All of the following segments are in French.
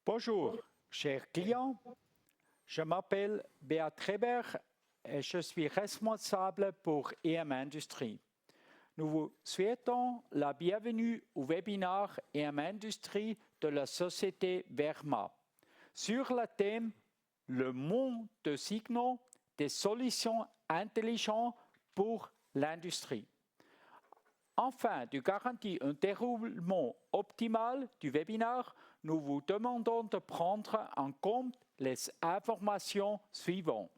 Bonjour, chers clients. Je m'appelle Beat Treber et je suis responsable pour EM Industrie. Nous vous souhaitons la bienvenue au webinaire EM Industrie de la société Verma sur le thème « Le monde de signaux des solutions intelligentes pour l'industrie ». Afin de garantir un déroulement optimal du webinaire, nous vous demandons de prendre en compte les informations suivantes.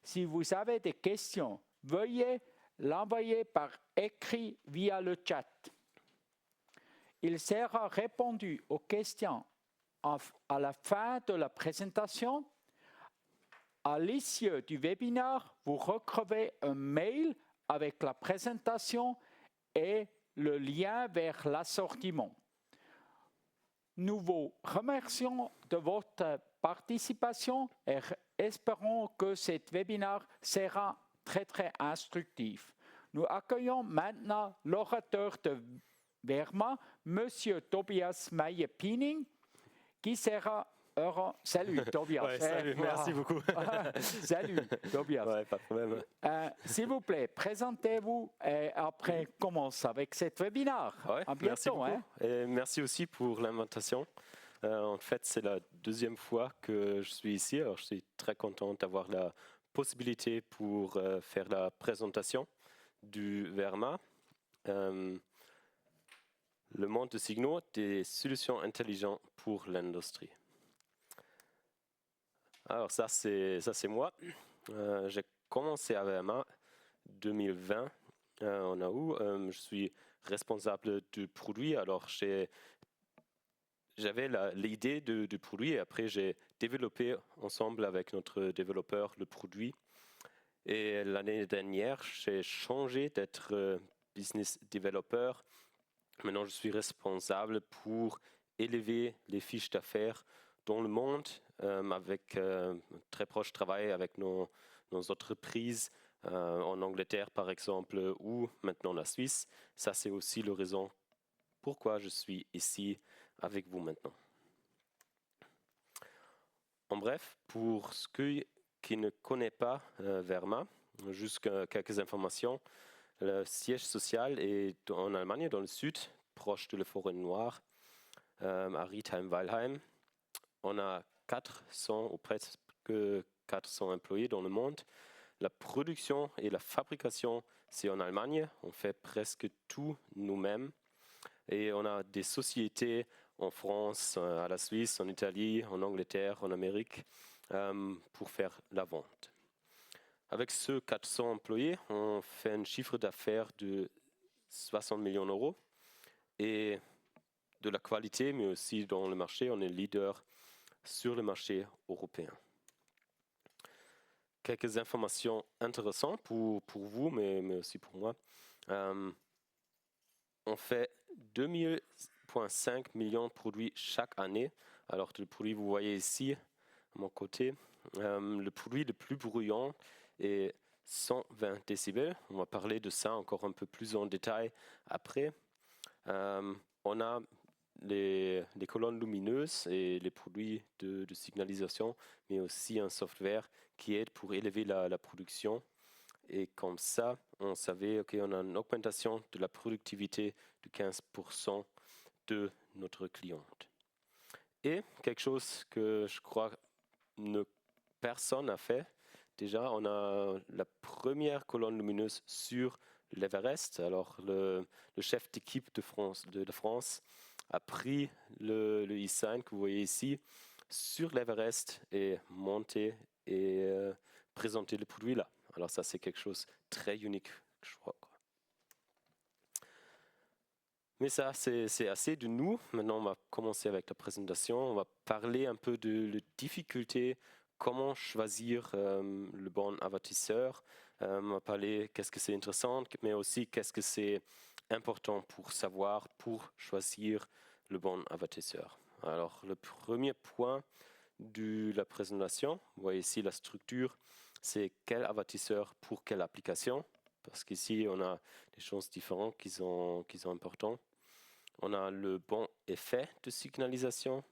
Si vous avez des questions, veuillez l'envoyer par écrit via le chat. Il sera répondu aux questions à la fin de la présentation. À l'issue du webinaire, vous recevez un mail avec la présentation et le lien vers l'assortiment. Nous vous remercions de votre participation et espérons que cet webinaire sera très instructif. Nous accueillons maintenant l'orateur de Verma, M. Tobias Meyer-Piening, qui sera... Salut Tobias. Ouais, salut, merci beaucoup. Salut Tobias. Ouais, pas de problème. S'il vous plaît, présentez-vous et après commence avec cet webinaire. Ouais, à bientôt. Merci beaucoup. Et merci aussi pour l'invitation. En fait, c'est la deuxième fois que je suis ici. Alors, je suis très content d'avoir la possibilité pour faire la présentation du Verma. Le monde de signaux, des solutions intelligentes pour l'industrie. Alors ça c'est moi. J'ai commencé à Verma 2020 en août. Je suis responsable du produit. Alors j'avais l'idée du produit et après j'ai développé ensemble avec notre développeur le produit. Et l'année dernière, j'ai changé d'être business developer. Maintenant, je suis responsable pour élever les fiches d'affaires dans le monde avec un très proche travail avec nos entreprises en Angleterre par exemple ou maintenant la Suisse. Ça c'est aussi la raison pourquoi je suis ici avec vous maintenant. En bref, pour ceux qui ne connaissent pas Verma, juste quelques informations. Le siège social est en Allemagne, dans le sud, proche de la forêt noire, à Riedheim-Weilheim. On a 400 ou presque 400 employés dans le monde. La production et la fabrication, c'est en Allemagne. On fait presque tout nous-mêmes. Et on a des sociétés en France, à la Suisse, en Italie, en Angleterre, en Amérique, pour faire la vente. Avec ce 400 employés, on fait un chiffre d'affaires de 60 millions d'euros. Et de la qualité, mais aussi dans le marché, on est leader sur le marché européen. Quelques informations intéressantes pour vous, mais aussi pour moi. On fait 2,5 millions de produits chaque année. Alors, le produit, vous voyez ici, à mon côté, le produit le plus bruyant est 120 décibels. On va parler de ça encore un peu plus en détail après. On a les colonnes lumineuses et les produits de signalisation, mais aussi un software qui aide pour élever la production. Et comme ça, on savait qu'on a une augmentation de la productivité de 15% de notre cliente. Et quelque chose que je crois que personne n'a fait, déjà on a la première colonne lumineuse sur l'Everest. Alors le chef d'équipe de France a pris le e-sign que vous voyez ici sur l'Everest et monté et présenté le produit là. Alors ça c'est quelque chose de très unique, je crois. Mais ça c'est assez de nous. Maintenant on va commencer avec la présentation. On va parler un peu de la difficulté, comment choisir le bon avertisseur. On va parler qu'est-ce que c'est intéressant, mais aussi qu'est-ce que c'est important pour savoir, pour choisir le bon avertisseur. Alors, le premier point de la présentation, vous voyez ici la structure, c'est quel avertisseur pour quelle application. Parce qu'ici, on a des choses différentes qui sont importantes. On a le bon effet de signalisation.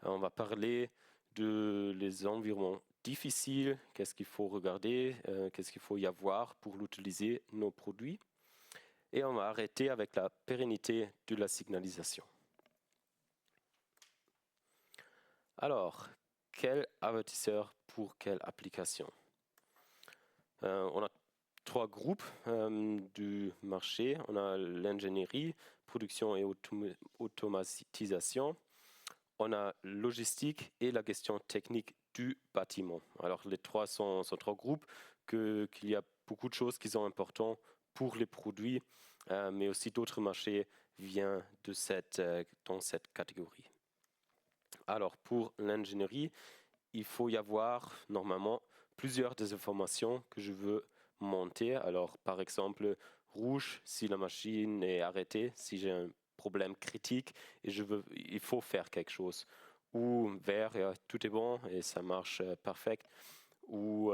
On va parler de les environnements difficiles, qu'est-ce qu'il faut regarder, qu'est-ce qu'il faut y avoir pour l'utiliser, nos produits. Et on va arrêter avec la pérennité de la signalisation. Alors, quel avertisseur pour quelle application? On a 3 groupes du marché. On a l'ingénierie, production et automatisation. On a logistique et la gestion technique du bâtiment. Alors les 3 sont 3 groupes qu'il y a beaucoup de choses qui sont importantes pour les produits, mais aussi d'autres marchés viennent dans cette catégorie. Alors pour l'ingénierie, il faut y avoir normalement plusieurs des informations que je veux monter. Alors par exemple, rouge si la machine est arrêtée, si j'ai un problème critique et il faut faire quelque chose. Ou vert, tout est bon et ça marche parfait. Ou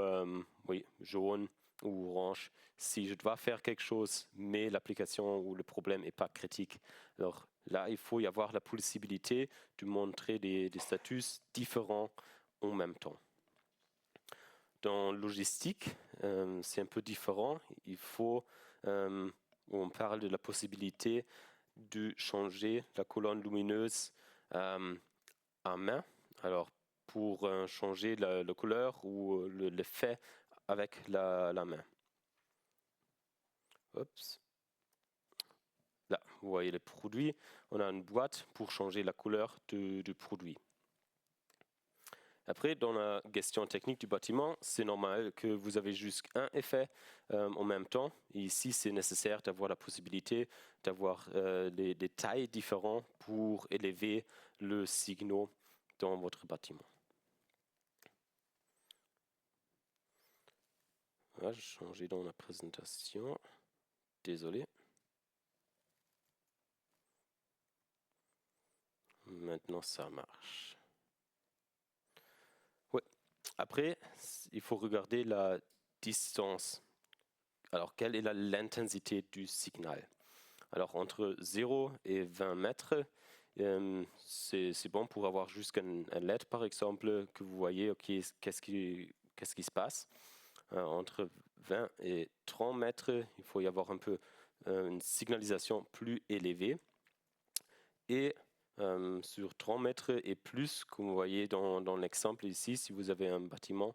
oui, jaune ou orange, si je dois faire quelque chose, mais l'application ou le problème n'est pas critique. Alors là, il faut y avoir la possibilité de montrer des statuts différents en même temps. Dans logistique, c'est un peu différent. On parle de la possibilité de changer la colonne lumineuse à main. Alors, pour changer la couleur ou l'effet avec la main. Oups. Là, vous voyez le produit. On a une boîte pour changer la couleur du produit. Après, dans la gestion technique du bâtiment, c'est normal que vous avez juste un effet en même temps. Et ici, c'est nécessaire d'avoir la possibilité d'avoir des tailles différentes pour élever le signal dans votre bâtiment. Voilà, j'ai changé dans la présentation. Désolé. Maintenant, ça marche. Ouais. Après, il faut regarder la distance. Alors, quelle est l'intensité du signal? Alors, entre 0 et 20 mètres, c'est bon pour avoir juste un LED, par exemple, que vous voyez, ok, qu'est-ce qui se passe. Entre 20 et 30 mètres, il faut y avoir un peu une signalisation plus élevée. Et sur 30 mètres et plus, comme vous voyez dans l'exemple ici, si vous avez un bâtiment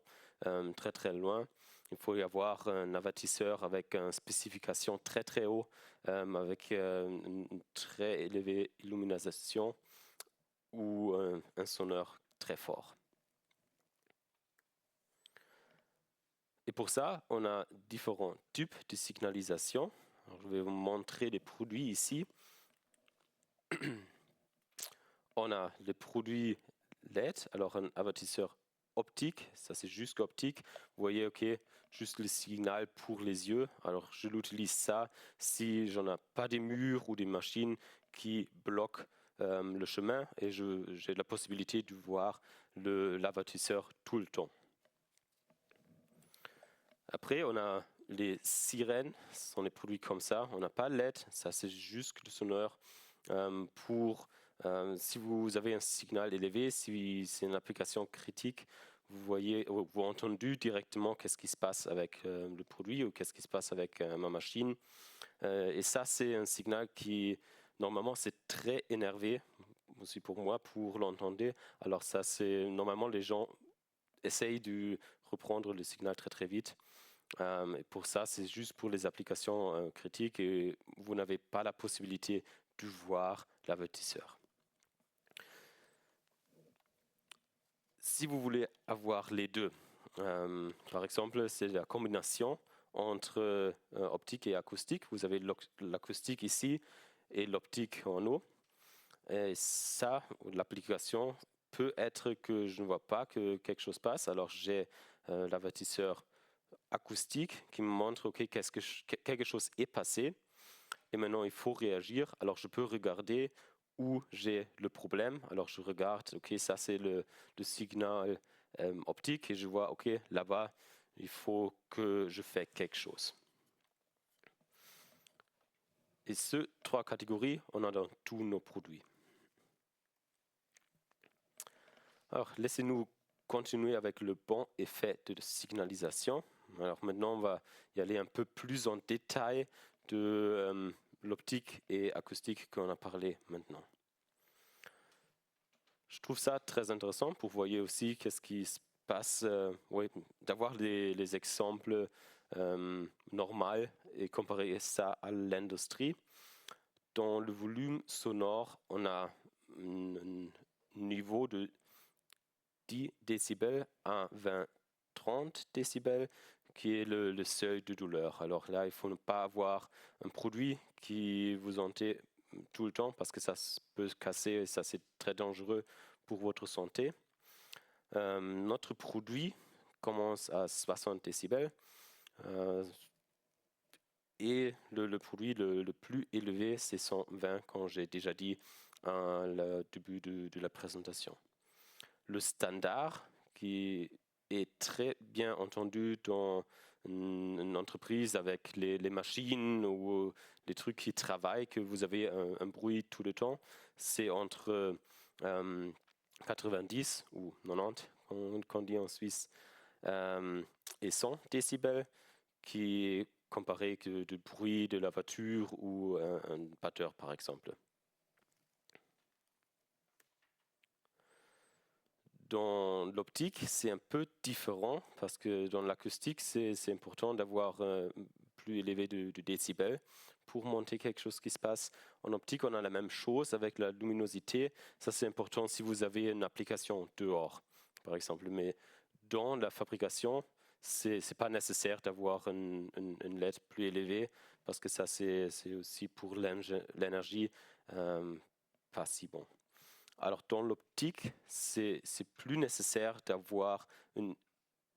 très très loin, il faut y avoir un avertisseur avec une spécification très très haut, avec une très élevée illumination ou un sonneur très fort. Et pour ça, on a différents types de signalisation. Alors, je vais vous montrer les produits ici. On a les produits LED, alors un avertisseur optique, ça c'est juste optique. Vous voyez, ok, juste le signal pour les yeux. Alors je l'utilise ça si j'en ai pas des murs ou des machines qui bloquent le chemin et j'ai la possibilité de voir l'avertisseur tout le temps. Après, on a les sirènes, ce sont des produits comme ça. On n'a pas LED, ça c'est juste le sonneur si vous avez un signal élevé, si c'est une application critique, vous entendez directement qu'est-ce qui se passe avec le produit ou qu'est-ce qui se passe avec ma machine. Et ça, c'est un signal qui, normalement, c'est très énervé, aussi pour moi, pour l'entendre. Alors ça, normalement, les gens essayent de reprendre le signal très très vite. Et pour ça, c'est juste pour les applications critiques et vous n'avez pas la possibilité de voir l'avertisseur. Si vous voulez avoir les deux, par exemple, c'est la combinaison entre optique et acoustique. Vous avez l'acoustique ici et l'optique en haut. Et ça, l'application peut être que je ne vois pas que quelque chose passe. Alors j'ai l'avertisseur acoustique qui me montre ok, quelque chose est passé. Et maintenant, il faut réagir. Alors je peux regarder où j'ai le problème. Alors je regarde, ok, ça c'est le signal optique et je vois, ok, là-bas, il faut que je fasse quelque chose. Et ces 3 catégories, on a dans tous nos produits. Alors, laissez-nous continuer avec le bon effet de signalisation. Alors maintenant, on va y aller un peu plus en détail de l'optique et acoustique qu'on a parlé maintenant. Je trouve ça très intéressant pour voir aussi qu'est-ce qui se passe, d'avoir les exemples normaux et comparer ça à l'industrie. Dans le volume sonore, on a un niveau de 10 décibels à 20-30 décibels qui est le seuil de douleur. Alors là, il ne faut pas avoir un produit qui vous hante tout le temps parce que ça peut se casser et ça c'est très dangereux pour votre santé. Notre produit commence à 60 décibels et le produit le plus élevé c'est 120 quand j'ai déjà dit à le début de la présentation. Le standard qui est très bien entendu dans une entreprise avec les machines ou les trucs qui travaillent, que vous avez un bruit tout le temps, c'est entre 90 ou 90, qu'on dit en Suisse, et 100 décibels, qui est comparé que du bruit de la voiture ou un batteur par exemple. Dans l'optique, c'est un peu différent parce que dans l'acoustique, c'est important d'avoir plus élevé de décibels pour monter quelque chose qui se passe. En optique, on a la même chose avec la luminosité. Ça, c'est important si vous avez une application dehors, par exemple. Mais dans la fabrication, c'est pas nécessaire d'avoir une LED plus élevée parce que ça, c'est aussi pour l'énergie pas si bon. Alors dans l'optique, c'est plus nécessaire d'avoir un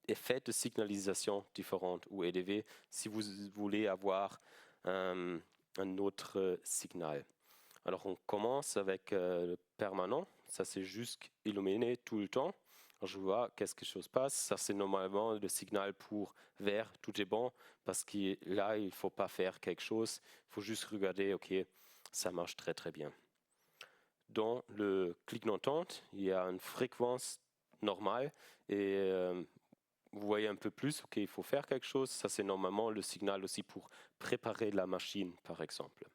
effet de signalisation différent ou élevé si vous voulez avoir un autre signal. Alors on commence avec le permanent, ça c'est juste illuminé tout le temps. Alors je vois qu'est-ce que chose passe, ça c'est normalement le signal pour vert, tout est bon, parce que là il ne faut pas faire quelque chose, il faut juste regarder, ok, ça marche très très bien. Dans le clignotant, il y a une fréquence normale et vous voyez un peu plus, ok, il faut faire quelque chose. Ça, c'est normalement le signal aussi pour préparer la machine, par exemple.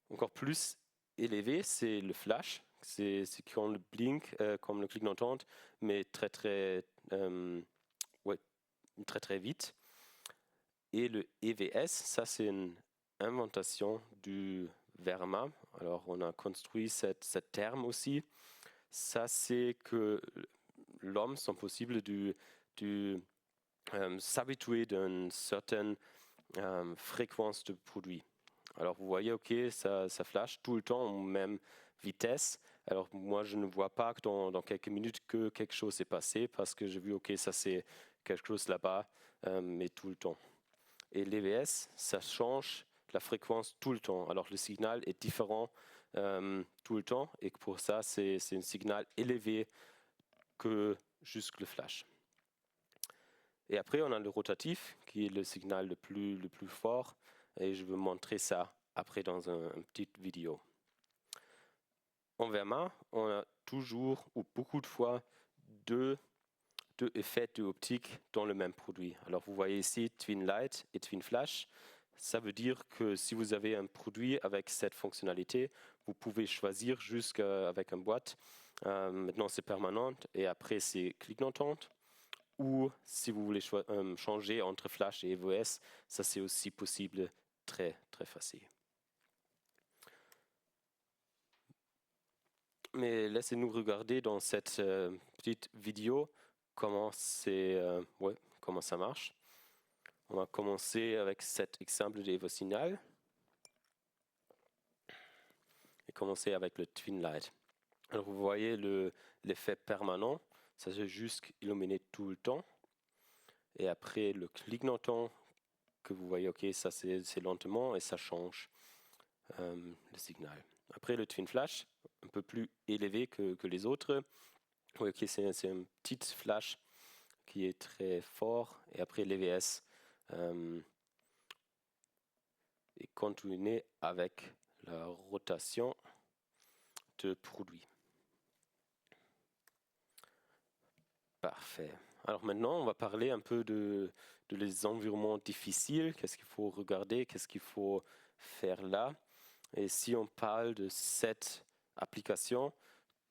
Encore plus élevé, c'est le flash. C'est quand le blink, comme le clignotant, mais très très vite. Et le EVS, ça, c'est une invention du Verma. Alors, on a construit ce terme aussi. Ça, c'est que l'homme sont possible de s'habituer d'une certaine fréquence de produit. Alors, vous voyez, ok, ça flash tout le temps en même vitesse. Alors, moi, je ne vois pas que dans quelques minutes que quelque chose s'est passé parce que j'ai vu, ok, ça c'est quelque chose là-bas, mais tout le temps. Et l'EVS, ça change la fréquence tout le temps. Alors le signal est différent tout le temps et pour ça, c'est un signal élevé que juste le flash. Et après, on a le rotatif qui est le signal le plus fort et je vais montrer ça après dans une petite vidéo. En Verma, on a toujours ou beaucoup de fois deux effets d'optique dans le même produit. Alors vous voyez ici Twin Light et Twin Flash. Ça veut dire que si vous avez un produit avec cette fonctionnalité, vous pouvez choisir jusqu'avec une boîte. Maintenant c'est permanent et après c'est clignotant. Ou si vous voulez changer entre Flash et EVS, ça c'est aussi possible, très très facile. Mais laissez-nous regarder dans cette petite vidéo comment ça marche. On va commencer avec cet exemple d'EvoSignal et commencer avec le Twin Light. Alors vous voyez l'effet permanent, ça c'est juste illuminé tout le temps. Et après le clignotant que vous voyez, ok, ça c'est lentement et ça change le signal. Après le Twin Flash, un peu plus élevé que les autres. Oui, ok, c'est un petit flash qui est très fort. Et après l'EVS est continué avec la rotation de produit. Parfait. Alors maintenant, on va parler un peu de les environnements difficiles, qu'est-ce qu'il faut regarder, qu'est-ce qu'il faut faire là. Et si on parle de cette application,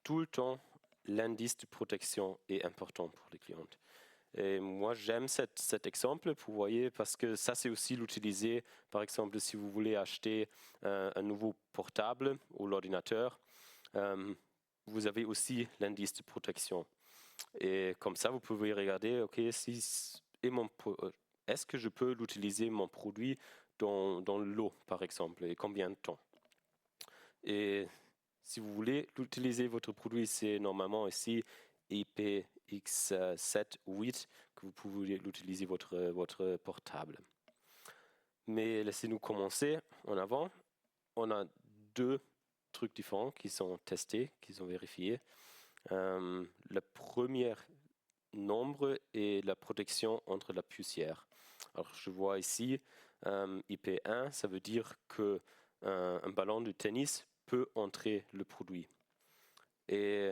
tout le temps, l'indice de protection est important pour les clientes. Et moi, j'aime cet exemple, vous voyez, parce que ça, c'est aussi l'utiliser, par exemple, si vous voulez acheter un nouveau portable ou l'ordinateur, vous avez aussi l'indice de protection. Et comme ça, vous pouvez regarder, OK, est-ce que je peux l'utiliser, mon produit, dans l'eau, par exemple, et combien de temps? Et si vous voulez utiliser votre produit, c'est normalement ici IPX7 ou 8 que vous pouvez utiliser votre portable. Mais laissez-nous commencer en avant. On a deux trucs différents qui sont testés, qui sont vérifiés. Le premier nombre est la protection entre la poussière. Alors je vois ici IP1, ça veut dire que un ballon de tennis peut entrer le produit. Et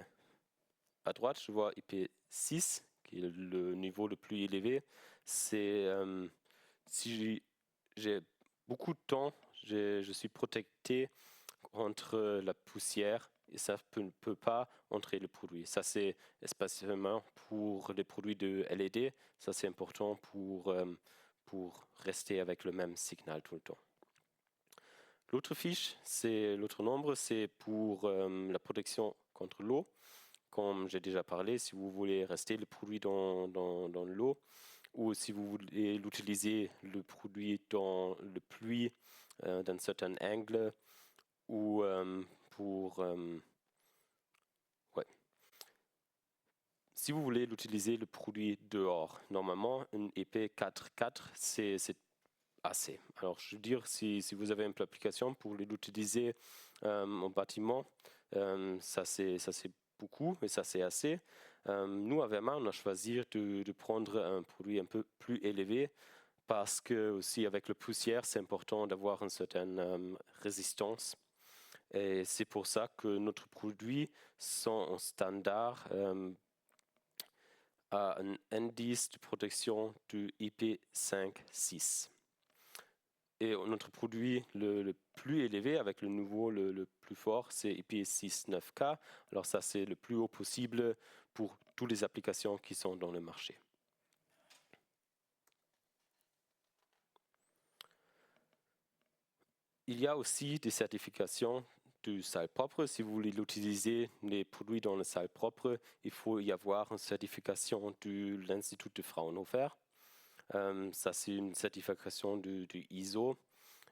à droite, je vois IP6, qui est le niveau le plus élevé. C'est si j'ai beaucoup de temps, je suis protecté contre la poussière et ça ne peut pas entrer le produit. Ça, c'est spécialement pour les produits de LED. Ça, c'est important pour rester avec le même signal tout le temps. L'autre fiche, l'autre nombre, c'est pour la protection contre l'eau. Comme j'ai déjà parlé, si vous voulez rester le produit dans l'eau ou si vous voulez l'utiliser le produit dans le pluie d'un certain angle ou si vous voulez l'utiliser le produit dehors, normalement une épée 4.4 c'est assez. Alors je veux dire, si vous avez une application pour l'utiliser en bâtiment, ça c'est beaucoup, mais ça c'est assez. Nous, à Verma, on a choisi de prendre un produit un peu plus élevé parce que aussi avec la poussière, c'est important d'avoir une certaine résistance. Et c'est pour ça que notre produit sont en standard à un indice de protection du IP5.6. Et notre produit le plus élevé, avec le niveau le plus fort, c'est IP6.9K. Alors ça, c'est le plus haut possible pour toutes les applications qui sont dans le marché. Il y a aussi des certifications de salle propre. Si vous voulez utiliser les produits dans la salle propre, il faut y avoir une certification de l'Institut de Fraunhofer. Ça, c'est une certification de ISO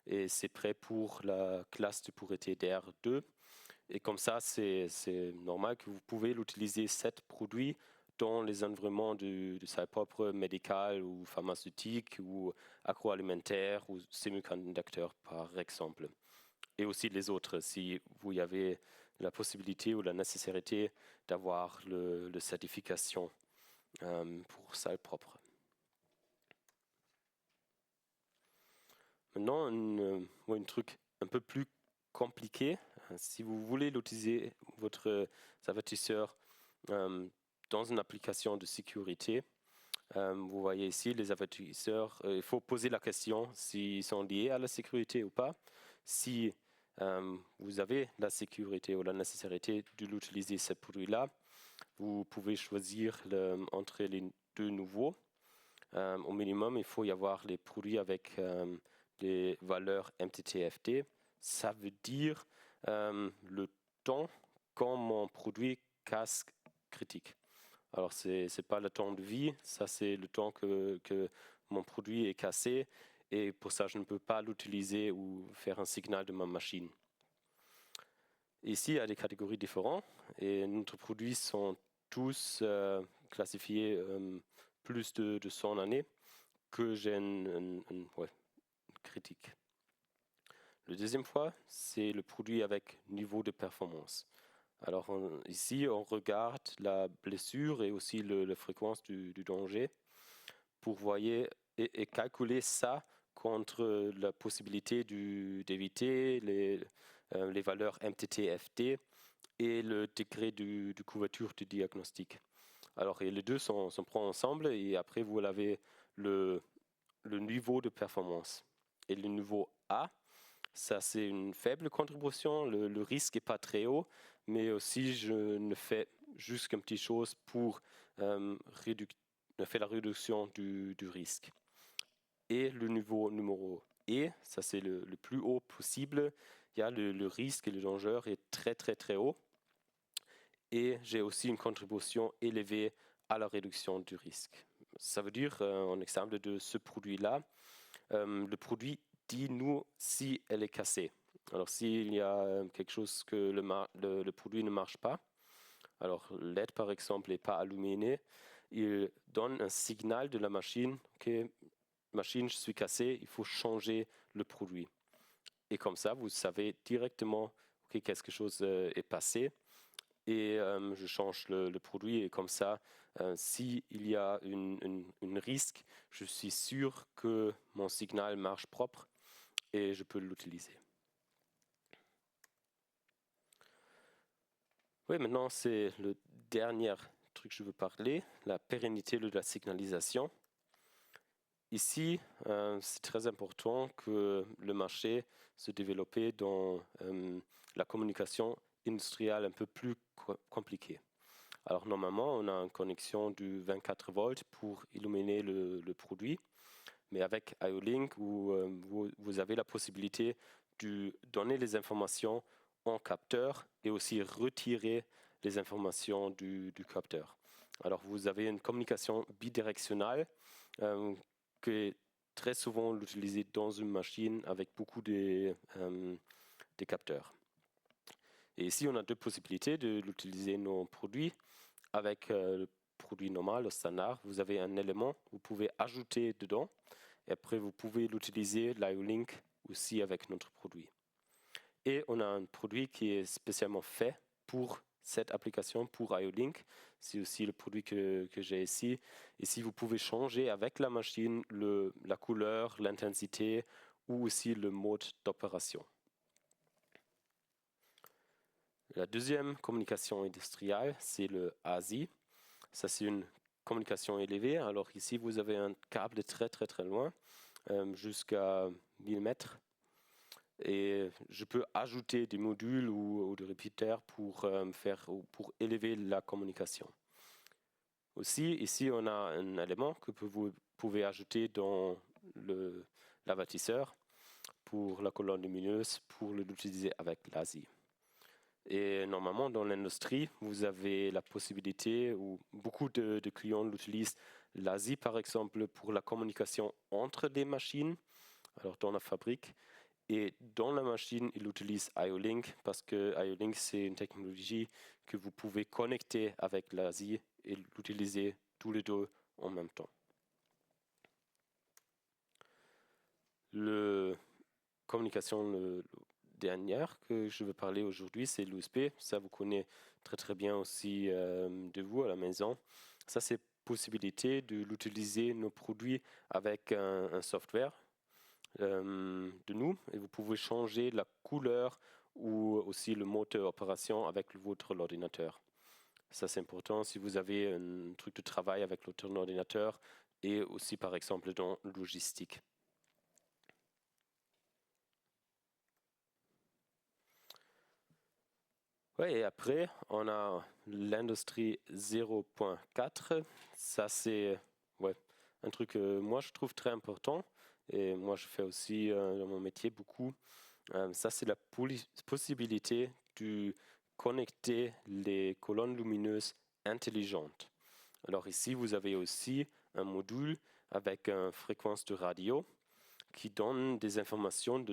et c'est prêt pour la classe de pureté DR2. Et comme ça, c'est normal que vous pouvez l'utiliser, cet produit, dans les environnements de salle propre médicale ou pharmaceutique ou agroalimentaire ou semi-conducteur, par exemple. Et aussi les autres, si vous avez la possibilité ou la nécessité d'avoir la certification pour salle propre. Maintenant, un truc un peu plus compliqué. Si vous voulez utiliser votre avertisseur dans une application de sécurité, vous voyez ici les avertisseurs. Il faut poser la question s'ils sont liés à la sécurité ou pas. Si vous avez la sécurité ou la nécessité de l'utiliser, ce produit-là, vous pouvez choisir entre les deux nouveaux. Au minimum, il faut y avoir les produits avec les valeurs MTTFD. Ça veut dire le temps quand mon produit casse critique. Alors, ce n'est pas le temps de vie, ça c'est le temps que mon produit est cassé et pour ça, je ne peux pas l'utiliser ou faire un signal de ma machine. Ici, il y a des catégories différentes et nos produits sont tous classifiés plus de 100 années que j'ai une critique. Le deuxième fois, c'est le produit avec niveau de performance. Alors ici, on regarde la blessure et aussi la fréquence du danger pour voir et calculer ça contre la possibilité d'éviter les valeurs MTTFD et le degré de couverture du diagnostic. Alors, et les deux sont prend ensemble et après, vous avez le niveau de performance. Et le niveau A, ça c'est une faible contribution, le risque n'est pas très haut, mais aussi je ne fais juste qu'une petite chose pour faire la réduction du risque. Et le niveau numéro E, ça c'est le plus haut possible, il y a le risque et le danger est très très très haut. Et j'ai aussi une contribution élevée à la réduction du risque. Ça veut dire, en exemple de ce produit-là, le produit dit-nous si elle est cassée. Alors s'il y a quelque chose que le produit ne marche pas, alors LED par exemple n'est pas allumé, il donne un signal de la machine, ok, machine, je suis cassé, il faut changer le produit. Et comme ça, vous savez directement que quelque chose est passé et je change le produit et comme ça, s'il y a un risque, je suis sûr que mon signal marche propre et je peux l'utiliser. Oui, maintenant c'est le dernier truc que je veux parler, la pérennité de la signalisation. Ici, c'est très important que le marché se développe dans la communication industrielle un peu plus compliquée. Alors normalement, on a une connexion du 24 volts pour illuminer le produit, mais avec IO-Link, vous avez la possibilité de donner les informations en capteur et aussi retirer les informations du capteur. Alors vous avez une communication bidirectionnelle que très souvent l'utiliser dans une machine avec beaucoup de capteurs. Et ici, on a deux possibilités de l'utiliser nos produits. Avec le produit normal, le standard, vous avez un élément, vous pouvez ajouter dedans. Et après, vous pouvez l'utiliser, l'IO-Link, aussi avec notre produit. Et on a un produit qui est spécialement fait pour cette application, pour IO-Link. C'est aussi le produit que j'ai ici. Ici, vous pouvez changer avec la machine la couleur, l'intensité ou aussi le mode d'opération. La deuxième communication industrielle, c'est le ASI. Ça, c'est une communication élevée. Alors ici, vous avez un câble très très très loin, jusqu'à 1000 mètres. Et je peux ajouter des modules ou des répéteurs pour élever la communication. Aussi, ici, on a un élément que vous pouvez ajouter dans l'avertisseur pour la colonne lumineuse pour l'utiliser avec l'ASI. Et normalement, dans l'industrie, vous avez la possibilité, ou beaucoup de clients l'utilisent, l'ASI par exemple, pour la communication entre les machines, alors dans la fabrique. Et dans la machine, ils utilisent IO-Link parce que IO-Link, c'est une technologie que vous pouvez connecter avec l'ASI et l'utiliser tous les deux en même temps. La communication dernière que je veux parler aujourd'hui, c'est l'USB. Ça, vous connaissez très très bien aussi de vous à la maison. Ça, c'est possibilité de l'utiliser nos produits avec un software de nous et vous pouvez changer la couleur ou aussi le mode d'opération avec votre ordinateur. Ça, c'est important si vous avez un truc de travail avec votre ordinateur et aussi par exemple dans logistique. Ouais, et après, on a l'industrie 0.4. Ça, c'est un truc que moi, je trouve très important. Et moi, je fais aussi dans mon métier beaucoup. Ça, c'est la possibilité de connecter les colonnes lumineuses intelligentes. Alors ici, vous avez aussi un module avec une fréquence de radio qui donne des informations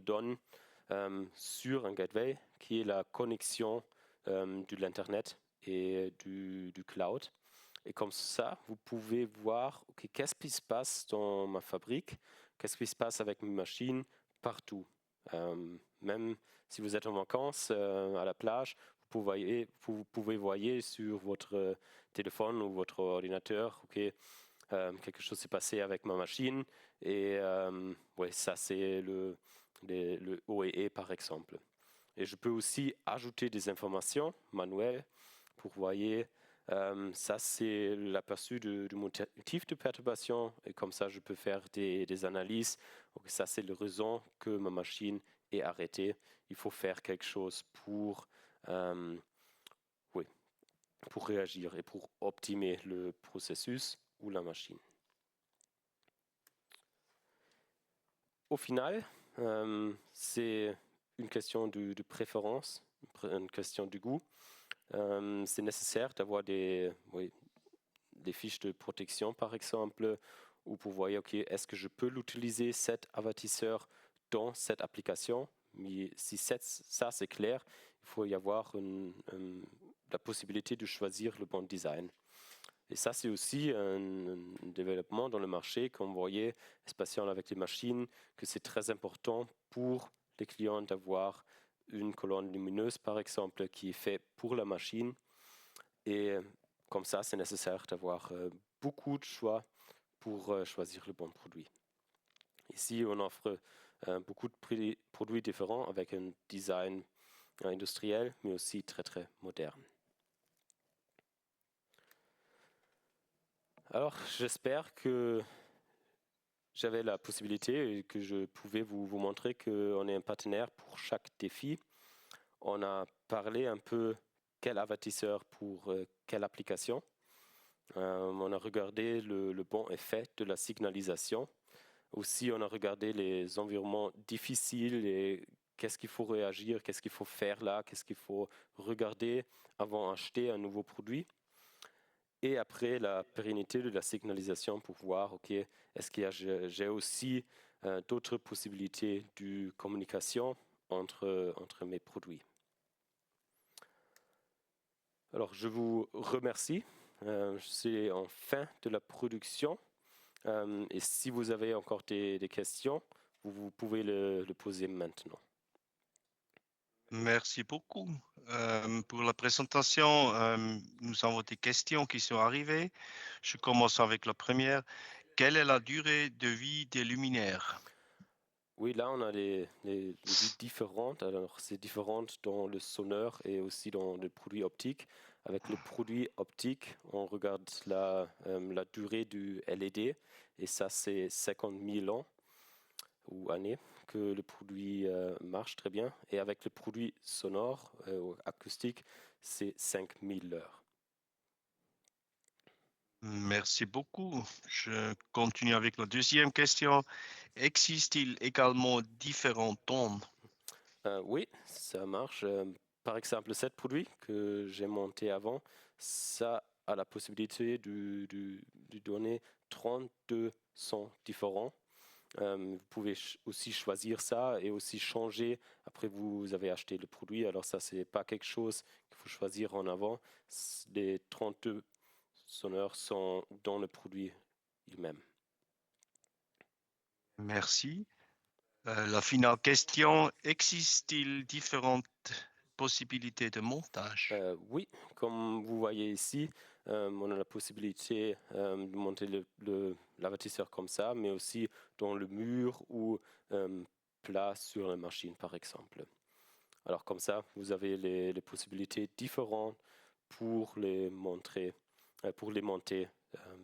sur un gateway qui est la connexion de l'Internet et du cloud. Et comme ça, vous pouvez voir qu'est-ce qui se passe dans ma fabrique, qu'est-ce qui se passe avec mes machines partout. Même si vous êtes en vacances à la plage, vous pouvez voir sur votre téléphone ou votre ordinateur, quelque chose s'est passé avec ma machine. Et ça c'est le OEE par exemple. Et je peux aussi ajouter des informations manuelles pour voir Ça, c'est l'aperçu du motif de perturbation. Et comme ça, je peux faire des analyses. Donc, ça, c'est la raison que ma machine est arrêtée. Il faut faire quelque chose pour réagir et pour optimiser le processus ou la machine. Au final, c'est une question de préférence, une question du goût. C'est nécessaire d'avoir des fiches de protection, par exemple, où vous voyez, OK, est-ce que je peux l'utiliser, cet avertisseur, dans cette application? Mais si ça, c'est clair, il faut y avoir la possibilité de choisir le bon design. Et ça, c'est aussi un développement dans le marché, comme vous voyez, spatial avec les machines, que c'est très important pour les clients d'avoir une colonne lumineuse, par exemple, qui est faite pour la machine. Et comme ça, c'est nécessaire d'avoir beaucoup de choix pour choisir le bon produit. Ici, on offre beaucoup de produits différents avec un design industriel, mais aussi très, très moderne. Alors, j'espère que j'avais la possibilité et que je pouvais vous montrer qu'on est un partenaire pour chaque défi. On a parlé un peu quel avertisseur pour quelle application. On a regardé le bon effet de la signalisation. Aussi, on a regardé les environnements difficiles et qu'est-ce qu'il faut réagir, qu'est-ce qu'il faut faire là, qu'est-ce qu'il faut regarder avant d'acheter un nouveau produit. Et après, la pérennité de la signalisation pour voir, OK, est-ce qu'il y a j'ai aussi d'autres possibilités de communication entre mes produits. Alors, je vous remercie. C'est en fin de la production. Et si vous avez encore des questions, vous pouvez le poser maintenant. Merci beaucoup pour la présentation. Nous avons des questions qui sont arrivées. Je commence avec la première. Quelle est la durée de vie des luminaires? Oui, là, on a des vies différentes. Alors, c'est différent dans le sonneur et aussi dans le produit optique. Avec le produit optique, on regarde la durée du LED et ça, c'est 50 000 ans ou années que le produit marche très bien. Et avec le produit sonore ou acoustique, c'est 5000 heures. Merci beaucoup. Je continue avec la deuxième question. Existe-t-il également différents tons? Oui, ça marche. Par exemple, ce produit que j'ai monté avant, ça a la possibilité de donner 32 sons différents. Vous pouvez aussi choisir ça et aussi changer après vous avez acheté le produit. Alors ça, c'est pas quelque chose qu'il faut choisir en avant. Les 32 sonneurs sont dans le produit lui-même. Merci. La finale question, existe-t-il différentes possibilités de montage? Oui, comme vous voyez ici, on a la possibilité de monter l'avertisseur comme ça, mais aussi dans le mur ou plat sur la machine, par exemple. Alors comme ça, vous avez les possibilités différentes pour les monter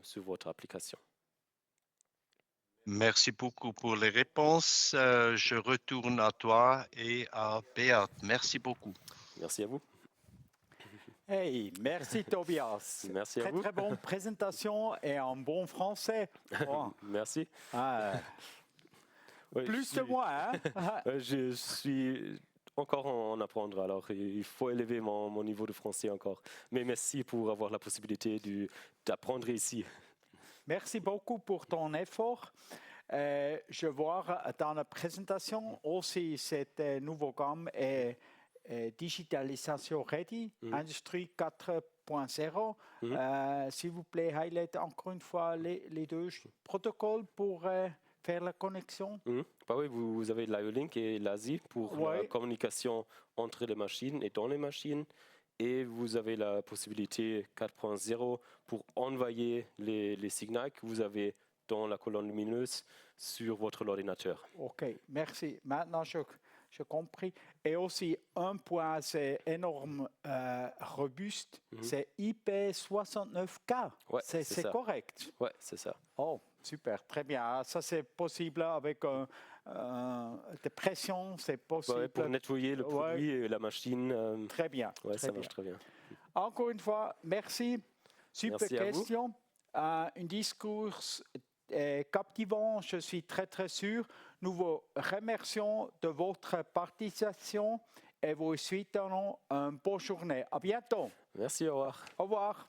sur votre application. Merci beaucoup pour les réponses. Je retourne à toi et à Beat. Merci beaucoup. Merci à vous. Hey, merci Tobias. Merci à très, vous. Très bonne présentation et en bon français. Bon. Merci. Ouais, plus de moi, hein? Je suis encore en apprendre, alors il faut élever mon niveau de français encore. Mais merci pour avoir la possibilité d'apprendre ici. Merci beaucoup pour ton effort. Je vois dans la présentation aussi cette nouveau gamme est digitalisation ready, industrie 4.0. S'il vous plaît, highlight encore une fois les deux protocoles pour faire la connexion. Bah oui, vous avez l'IO-Link et l'ASI pour la communication entre les machines et dans les machines. Et vous avez la possibilité 4.0 pour envoyer les signaux que vous avez dans la colonne lumineuse sur votre ordinateur. OK, merci. Maintenant, j'ai compris. Et aussi, un point, c'est énorme, robuste, c'est IP69K. Ouais, c'est c'est ça. correct. Ouais, c'est ça. Oh, super, très bien. Ah, ça, c'est possible avec des pressions, c'est possible. Ouais, pour nettoyer le Ouais. produit et la machine. Très bien. Ouais, très ça bien. marche très bien. Encore une fois, merci. Super Merci à vous. question. Un discours captivant, je suis très, très sûr. Nous vous remercions de votre participation et vous souhaitons une bonne journée. À bientôt. Merci, au revoir. Au revoir.